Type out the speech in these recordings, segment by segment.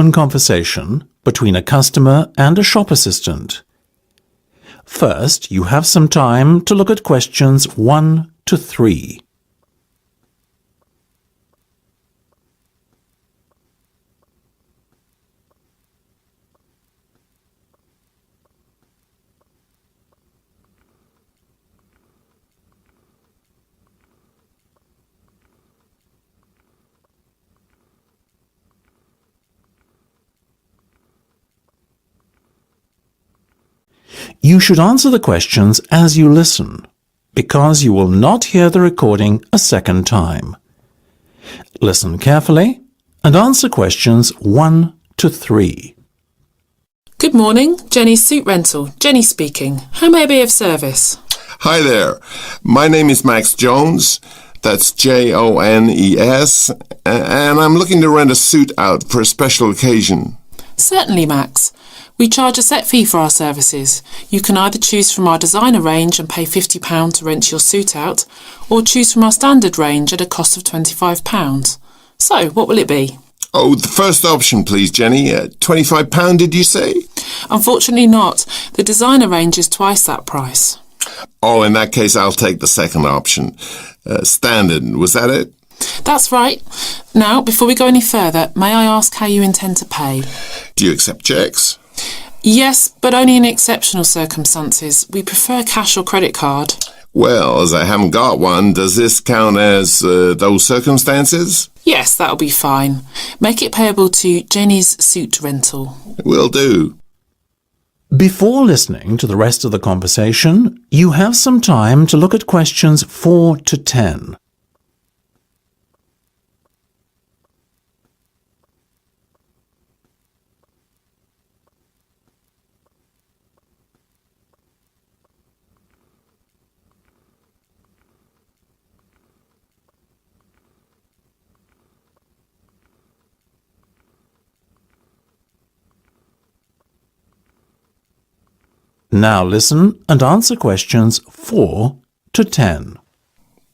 open conversation between a customer and a shop assistant. First, you have some time to look at questions 1 to 3. You should answer the questions as you listen, because you will not hear the recording a second time. Listen carefully and answer questions 1 to 3. Good morning, Jenny's Suit Rental. Jenny speaking. How may I be of service? Hi there. My name is Max Jones. That's Jones, and I'm looking to rent a suit out for a special occasion. Certainly, Max. We charge a set fee for our services. You can either choose from our designer range and pay £50 to rent your suit out, or choose from our standard range at a cost of £25. So, what will it be? Oh, the first option, please, Jenny. £25, did you say? Unfortunately not. The designer range is twice that price. Oh, in that case, I'll take the second option. Standard, was that it? That's right. Now, before we go any further, may I ask how you intend to pay? Do you accept checks? Yes, but only in exceptional circumstances. We prefer cash or credit card. Well, as I haven't got one, does this count as those circumstances? Yes, that'll be fine. Make it payable to Jenny's Suit Rental. Will do. Before listening to the rest of the conversation, you have some time to look at questions 4 to 10. Now listen and answer questions 4 to 10.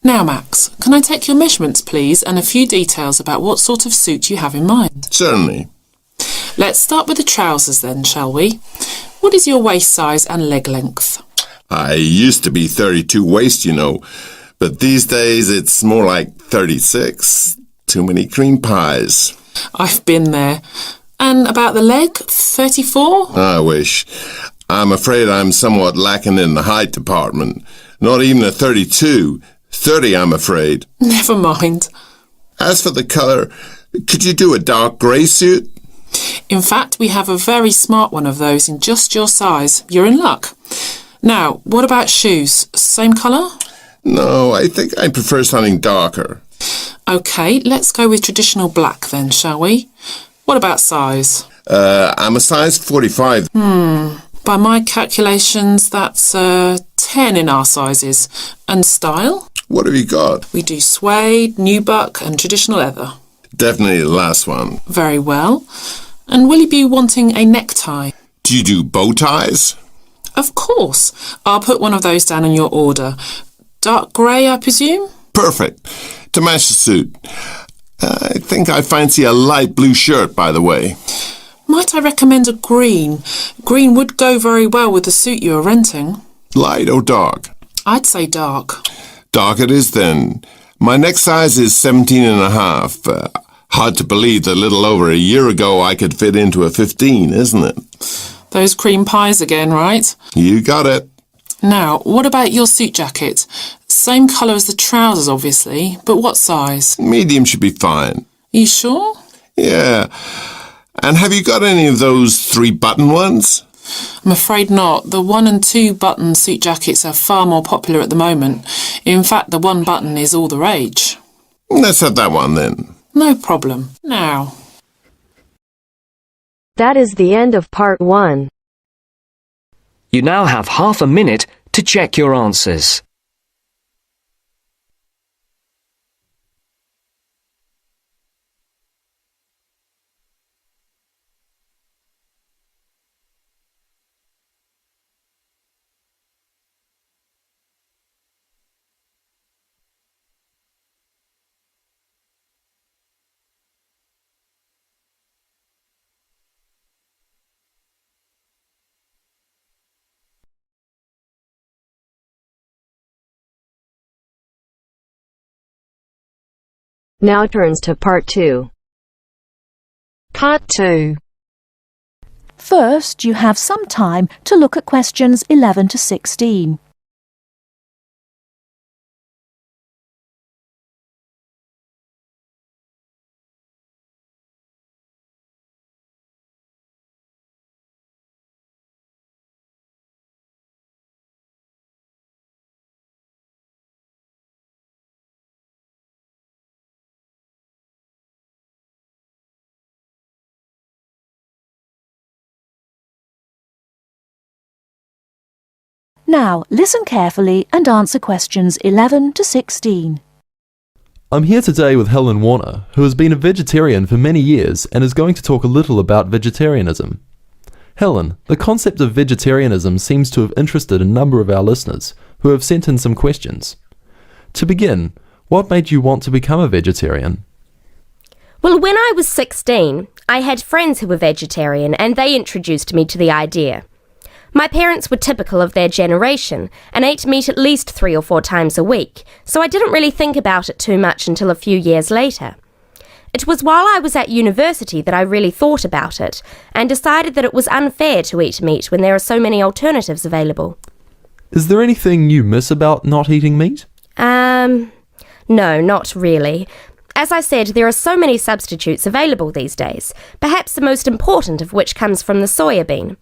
Now, Max, can I take your measurements, please, and a few details about what sort of suit you have in mind? Certainly. Let's start with the trousers then, shall we? What is your waist size and leg length? I used to be 32 waist, you know, but these days it's more like 36. Too many cream pies. I've been there. And about the leg, 34? I wish. I'm afraid I'm somewhat lacking in the height department. Not even a 32. 30, I'm afraid. Never mind. As for the colour, could you do a dark grey suit? In fact, we have a very smart one of those in just your size. You're in luck. Now, what about shoes? Same colour? No, I think I prefer something darker. OK, let's go with traditional black then, shall we? What about size? I'm a size 45. By my calculations, that's 10 in our sizes. And style? What have you got? We do suede, nubuck and traditional leather. Definitely the last one. Very well. And will you be wanting a necktie? Do you do bow ties? Of course. I'll put one of those down on your order. Dark grey, I presume? Perfect. To match the suit. I think I fancy a light blue shirt, by the way. Might I recommend a green? Green would go very well with the suit you are renting. Light or dark? I'd say dark. Dark it is then. My neck size is 17 and a half. Hard to believe that a little over a year ago I could fit into a 15, isn't it? Those cream pies again, right? You got it. Now, what about your suit jacket? Same colour as the trousers, obviously, but what size? Medium should be fine. You sure? Yeah. And have you got any of those 3-button ones? I'm afraid not. The 1 and 2 button suit jackets are far more popular at the moment. In fact, the 1 button is all the rage. Let's have that one then. No problem. Now. That is the end of part 1. You now have half a minute to check your answers. Now turns to Part 2. Part 2. First, you have some time to look at questions 11 to 16. Now, listen carefully and answer questions 11 to 16. I'm here today with Helen Warner, who has been a vegetarian for many years and is going to talk a little about vegetarianism. Helen, the concept of vegetarianism seems to have interested a number of our listeners who have sent in some questions. To begin, what made you want to become a vegetarian? Well, when I was 16, I had friends who were vegetarian and they introduced me to the idea. My parents were typical of their generation and ate meat at least 3 or 4 times a week, so I didn't really think about it too much until a few years later. It was while I was at university that I really thought about it and decided that it was unfair to eat meat when there are so many alternatives available. Is there anything you miss about not eating meat? No, not really. As I said, there are so many substitutes available these days, perhaps the most important of which comes from the soya bean.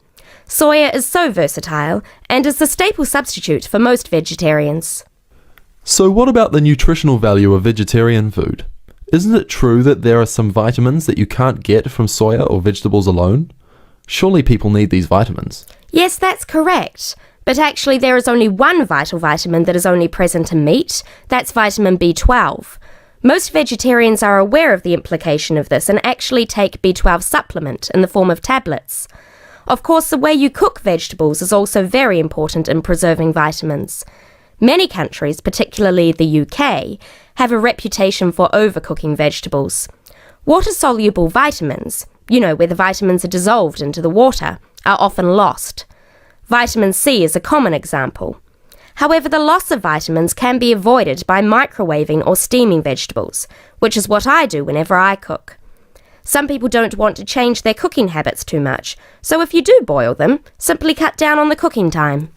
Soya is so versatile and is the staple substitute for most vegetarians. So what about the nutritional value of vegetarian food? Isn't it true that there are some vitamins that you can't get from soya or vegetables alone? Surely people need these vitamins. Yes, that's correct. But actually there is only one vital vitamin that is only present in meat. That's vitamin B12. Most vegetarians are aware of the implication of this and actually take B12 supplement in the form of tablets. Of course, the way you cook vegetables is also very important in preserving vitamins. Many countries, particularly the UK, have a reputation for overcooking vegetables. Water-soluble vitamins, where the vitamins are dissolved into the water, are often lost. Vitamin C is a common example. However, the loss of vitamins can be avoided by microwaving or steaming vegetables, which is what I do whenever I cook. Some people don't want to change their cooking habits too much, so if you do boil them, simply cut down on the cooking time.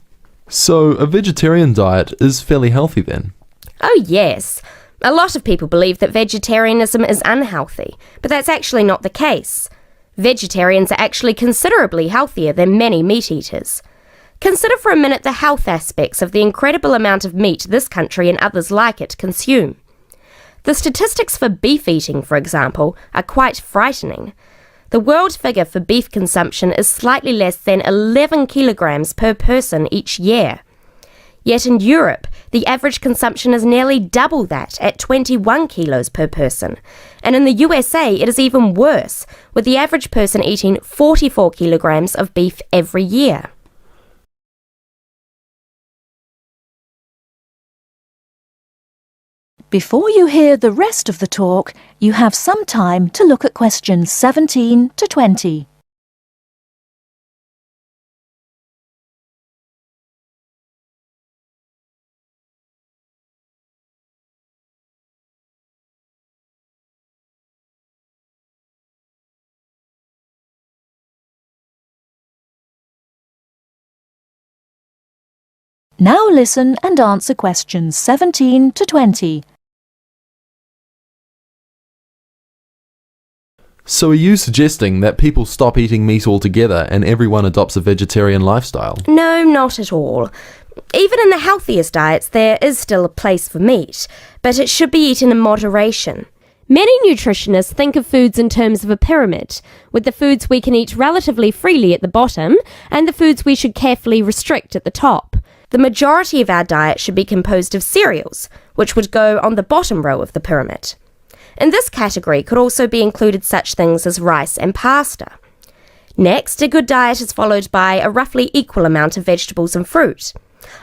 So a vegetarian diet is fairly healthy then? Oh yes. A lot of people believe that vegetarianism is unhealthy, but that's actually not the case. Vegetarians are actually considerably healthier than many meat eaters. Consider for a minute the health aspects of the incredible amount of meat this country and others like it consume. The statistics for beef eating, for example, are quite frightening. The world figure for beef consumption is slightly less than 11 kilograms per person each year. Yet in Europe, the average consumption is nearly double that at 21 kilos per person. And in the USA, it is even worse, with the average person eating 44 kilograms of beef every year. Before you hear the rest of the talk, you have some time to look at questions 17 to 20. Now listen and answer questions 17 to 20. So are you suggesting that people stop eating meat altogether and everyone adopts a vegetarian lifestyle? No, not at all. Even in the healthiest diets, there is still a place for meat, but it should be eaten in moderation. Many nutritionists think of foods in terms of a pyramid, with the foods we can eat relatively freely at the bottom and the foods we should carefully restrict at the top. The majority of our diet should be composed of cereals, which would go on the bottom row of the pyramid. In this category could also be included such things as rice and pasta. Next, a good diet is followed by a roughly equal amount of vegetables and fruit.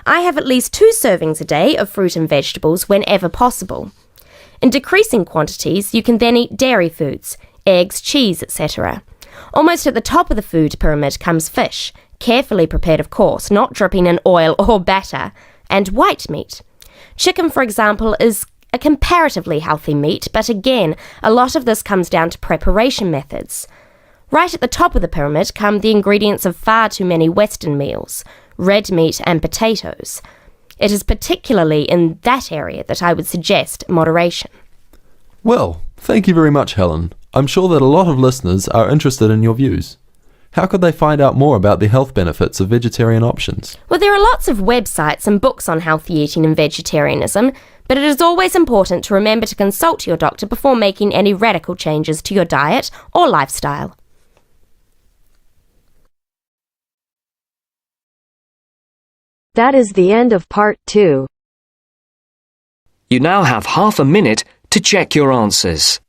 I have at least 2 servings a day of fruit and vegetables whenever possible. In decreasing quantities, you can then eat dairy foods, eggs, cheese, etc. Almost at the top of the food pyramid comes fish, carefully prepared of course, not dripping in oil or batter, and white meat. Chicken, for example, is a comparatively healthy meat, but again, a lot of this comes down to preparation methods. Right at the top of the pyramid come the ingredients of far too many Western meals, red meat and potatoes. It is particularly in that area that I would suggest moderation. Well, thank you very much, Helen. I'm sure that a lot of listeners are interested in your views. How could they find out more about the health benefits of vegetarian options? Well, there are lots of websites and books on healthy eating and vegetarianism, but it is always important to remember to consult your doctor before making any radical changes to your diet or lifestyle. That is the end of part 2. You now have half a minute to check your answers.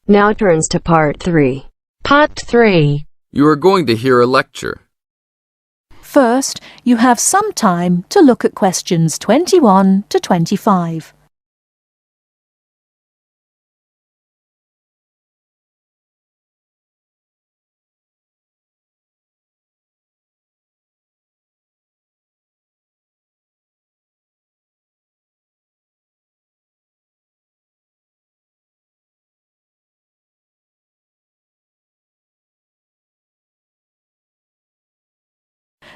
Now turns to part 3. Part 3. You are going to hear a lecture. First, you have some time to look at questions 21 to 25.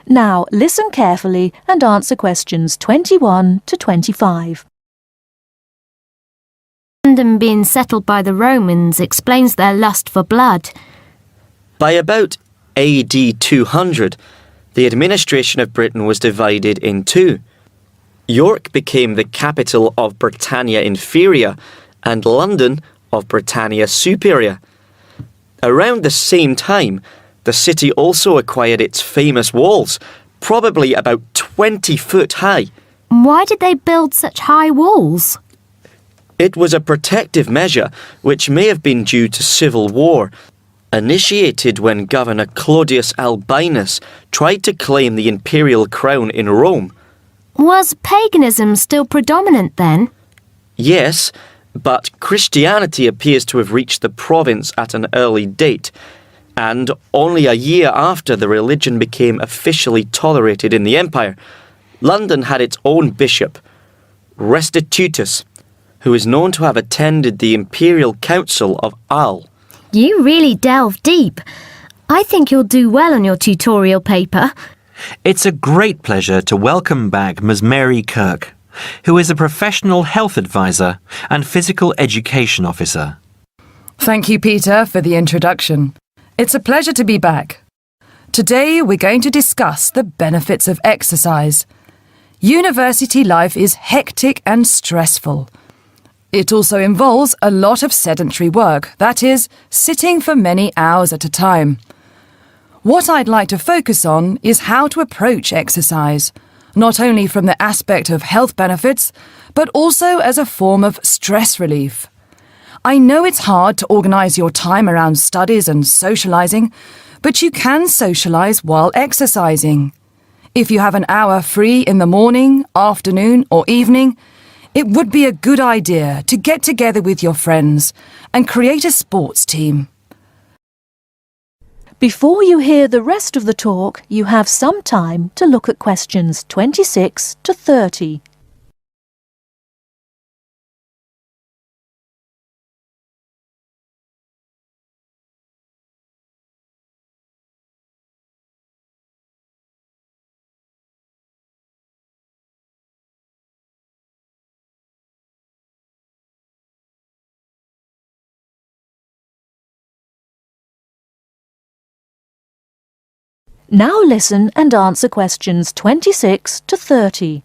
Now, listen carefully and answer questions 21 to 25. London being settled by the Romans explains their lust for blood. By about AD 200, the administration of Britain was divided in two. York became the capital of Britannia Inferior and London of Britannia Superior. Around the same time, the city also acquired its famous walls, probably about 20 foot high. Why did they build such high walls? It was a protective measure which may have been due to civil war, initiated when Governor Claudius Albinus tried to claim the imperial crown in Rome. Was paganism still predominant then? Yes, but Christianity appears to have reached the province at an early date, and only a year after the religion became officially tolerated in the empire, London had its own bishop, Restitutus, who is known to have attended the Imperial Council of Arles. You really delve deep. I think you'll do well on your tutorial paper. It's a great pleasure to welcome back Ms. Mary Kirk, who is a professional health advisor and physical education officer. Thank you, Peter, for the introduction. It's a pleasure to be back. Today we're going to discuss the benefits of exercise. University life is hectic and stressful. It also involves a lot of sedentary work, that is, sitting for many hours at a time. What I'd like to focus on is how to approach exercise, not only from the aspect of health benefits, but also as a form of stress relief. I know it's hard to organise your time around studies and socialising, but you can socialise while exercising. If you have an hour free in the morning, afternoon or evening, it would be a good idea to get together with your friends and create a sports team. Before you hear the rest of the talk, you have some time to look at questions 26 to 30. Now listen and answer questions 26 to 30.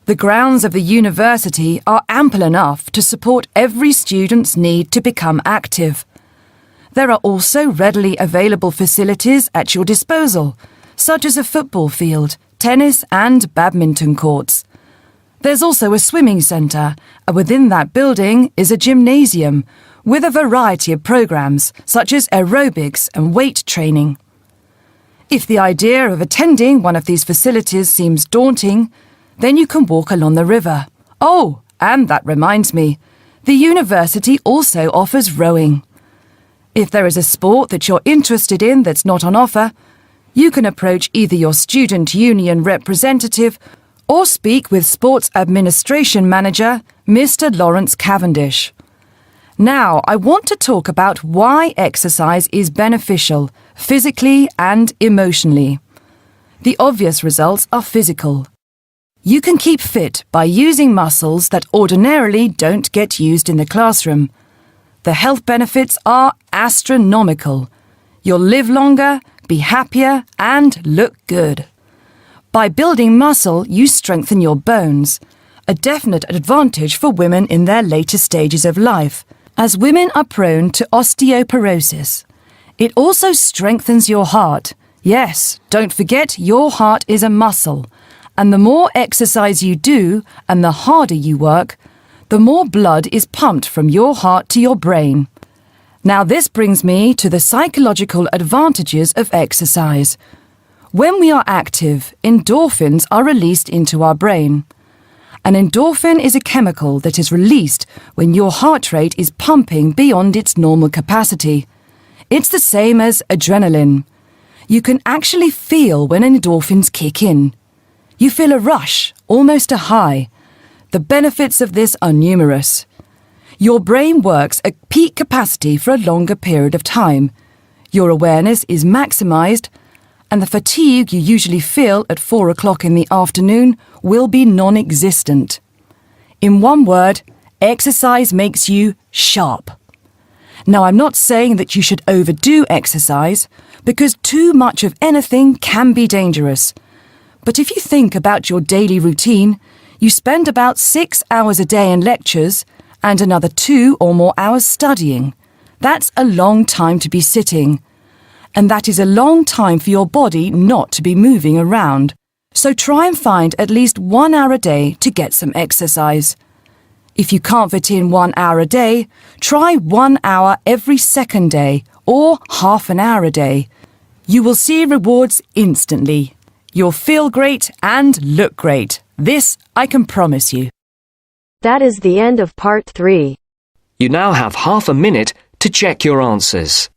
The grounds of the university are ample enough to support every student's need to become active. There are also readily available facilities at your disposal, such as a football field, tennis and badminton courts. There's also a swimming centre, and within that building is a gymnasium with a variety of programs such as aerobics and weight training. If the idea of attending one of these facilities seems daunting, then you can walk along the river. Oh, and that reminds me, the university also offers rowing. If there is a sport that you're interested in that's not on offer, you can approach either your student union representative or speak with Sports Administration Manager, Mr. Lawrence Cavendish. Now, I want to talk about why exercise is beneficial, physically and emotionally. The obvious results are physical. You can keep fit by using muscles that ordinarily don't get used in the classroom. The health benefits are astronomical. You'll live longer, be happier, and look good. By building muscle, you strengthen your bones, a definite advantage for women in their later stages of life, as women are prone to osteoporosis. It also strengthens your heart. Yes, don't forget your heart is a muscle, and the more exercise you do and the harder you work, the more blood is pumped from your heart to your brain. Now this brings me to the psychological advantages of exercise. When we are active, endorphins are released into our brain. An endorphin is a chemical that is released when your heart rate is pumping beyond its normal capacity. It's the same as adrenaline. You can actually feel when endorphins kick in. You feel a rush, almost a high. The benefits of this are numerous. Your brain works at peak capacity for a longer period of time. Your awareness is maximised, and the fatigue you usually feel at 4 o'clock in the afternoon will be non-existent. In one word, exercise makes you sharp. Now, I'm not saying that you should overdo exercise, because too much of anything can be dangerous. But if you think about your daily routine, you spend about 6 hours a day in lectures and another 2 or more hours studying. That's a long time to be sitting. And that is a long time for your body not to be moving around. So try and find at least 1 hour a day to get some exercise. If you can't fit in 1 hour a day, try 1 hour every second day or half an hour a day. You will see rewards instantly. You'll feel great and look great. This I can promise you. That is the end of part 3. You now have half a minute to check your answers.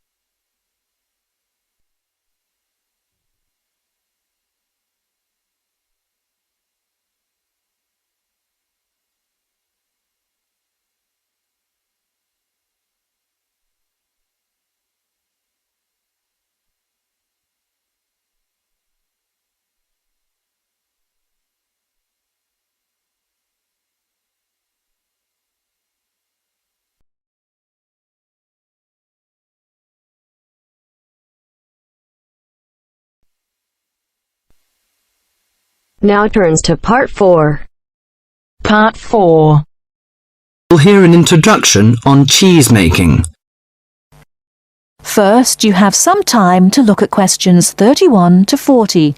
Now turns to part 4. Part 4. We'll hear an introduction on cheese making. First, you have some time to look at questions 31 to 40.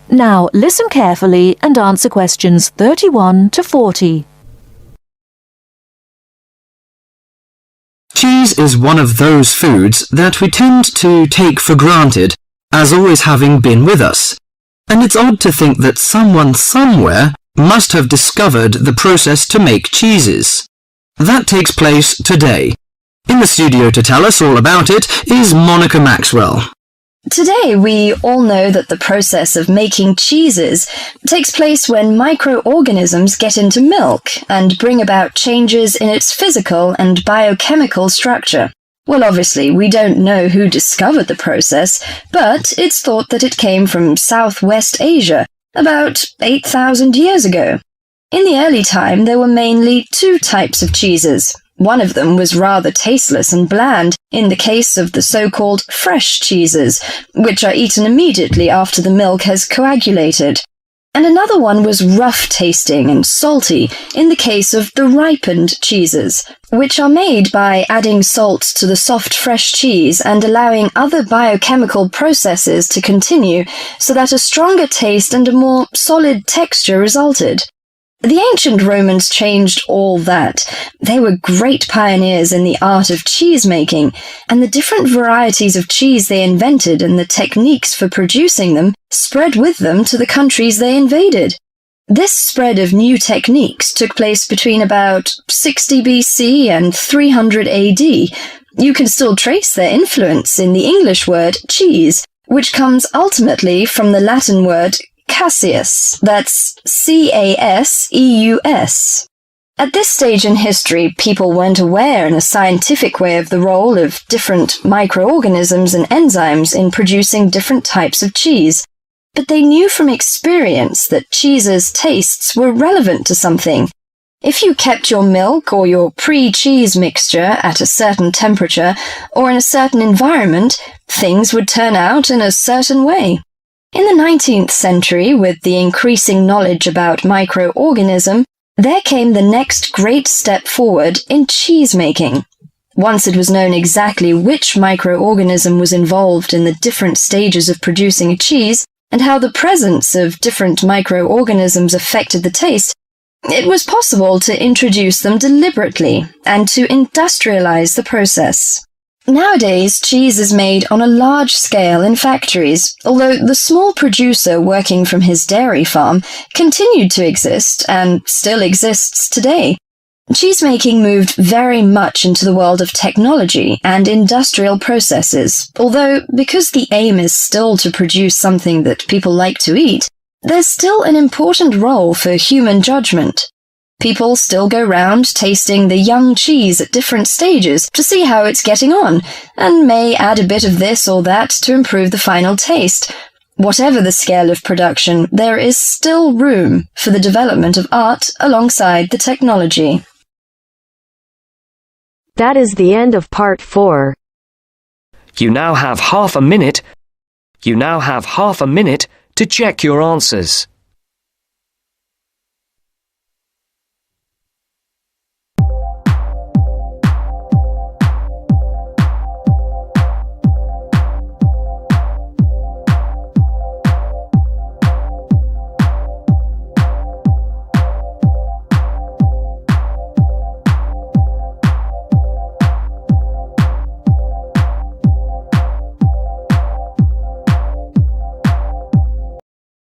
Now listen carefully and answer questions 31 to 40. Cheese is one of those foods that we tend to take for granted as always having been with us. And it's odd to think that someone somewhere must have discovered the process to make cheeses. That takes place today. In the studio to tell us all about it is Monica Maxwell. Today, we all know that the process of making cheeses takes place when microorganisms get into milk and bring about changes in its physical and biochemical structure. Well, obviously, we don't know who discovered the process, but it's thought that it came from Southwest Asia, about 8,000 years ago. In the early time, there were mainly two types of cheeses. One of them was rather tasteless and bland, in the case of the so-called fresh cheeses, which are eaten immediately after the milk has coagulated. And another one was rough-tasting and salty, in the case of the ripened cheeses, which are made by adding salt to the soft fresh cheese and allowing other biochemical processes to continue so that a stronger taste and a more solid texture resulted. The ancient Romans changed all that. They were great pioneers in the art of cheese-making, and the different varieties of cheese they invented and the techniques for producing them spread with them to the countries they invaded. This spread of new techniques took place between about 60 BC and 300 AD. You can still trace their influence in the English word cheese, which comes ultimately from the Latin word Caseus, that's C-A-S-E-U-S. At this stage in history, people weren't aware in a scientific way of the role of different microorganisms and enzymes in producing different types of cheese, but they knew from experience that cheese's tastes were relevant to something. If you kept your milk or your pre-cheese mixture at a certain temperature or in a certain environment, things would turn out in a certain way. In the 19th century, with the increasing knowledge about microorganism, there came the next great step forward in cheese-making. Once it was known exactly which microorganism was involved in the different stages of producing a cheese, and how the presence of different microorganisms affected the taste, it was possible to introduce them deliberately and to industrialize the process. Nowadays, cheese is made on a large scale in factories, although the small producer working from his dairy farm continued to exist and still exists today. Cheesemaking moved very much into the world of technology and industrial processes, although because the aim is still to produce something that people like to eat, there's still an important role for human judgment. People still go round tasting the young cheese at different stages to see how it's getting on, and may add a bit of this or that to improve the final taste. Whatever the scale of production, there is still room for the development of art alongside the technology. That is the end of part 4. You now have half a minute to check your answers.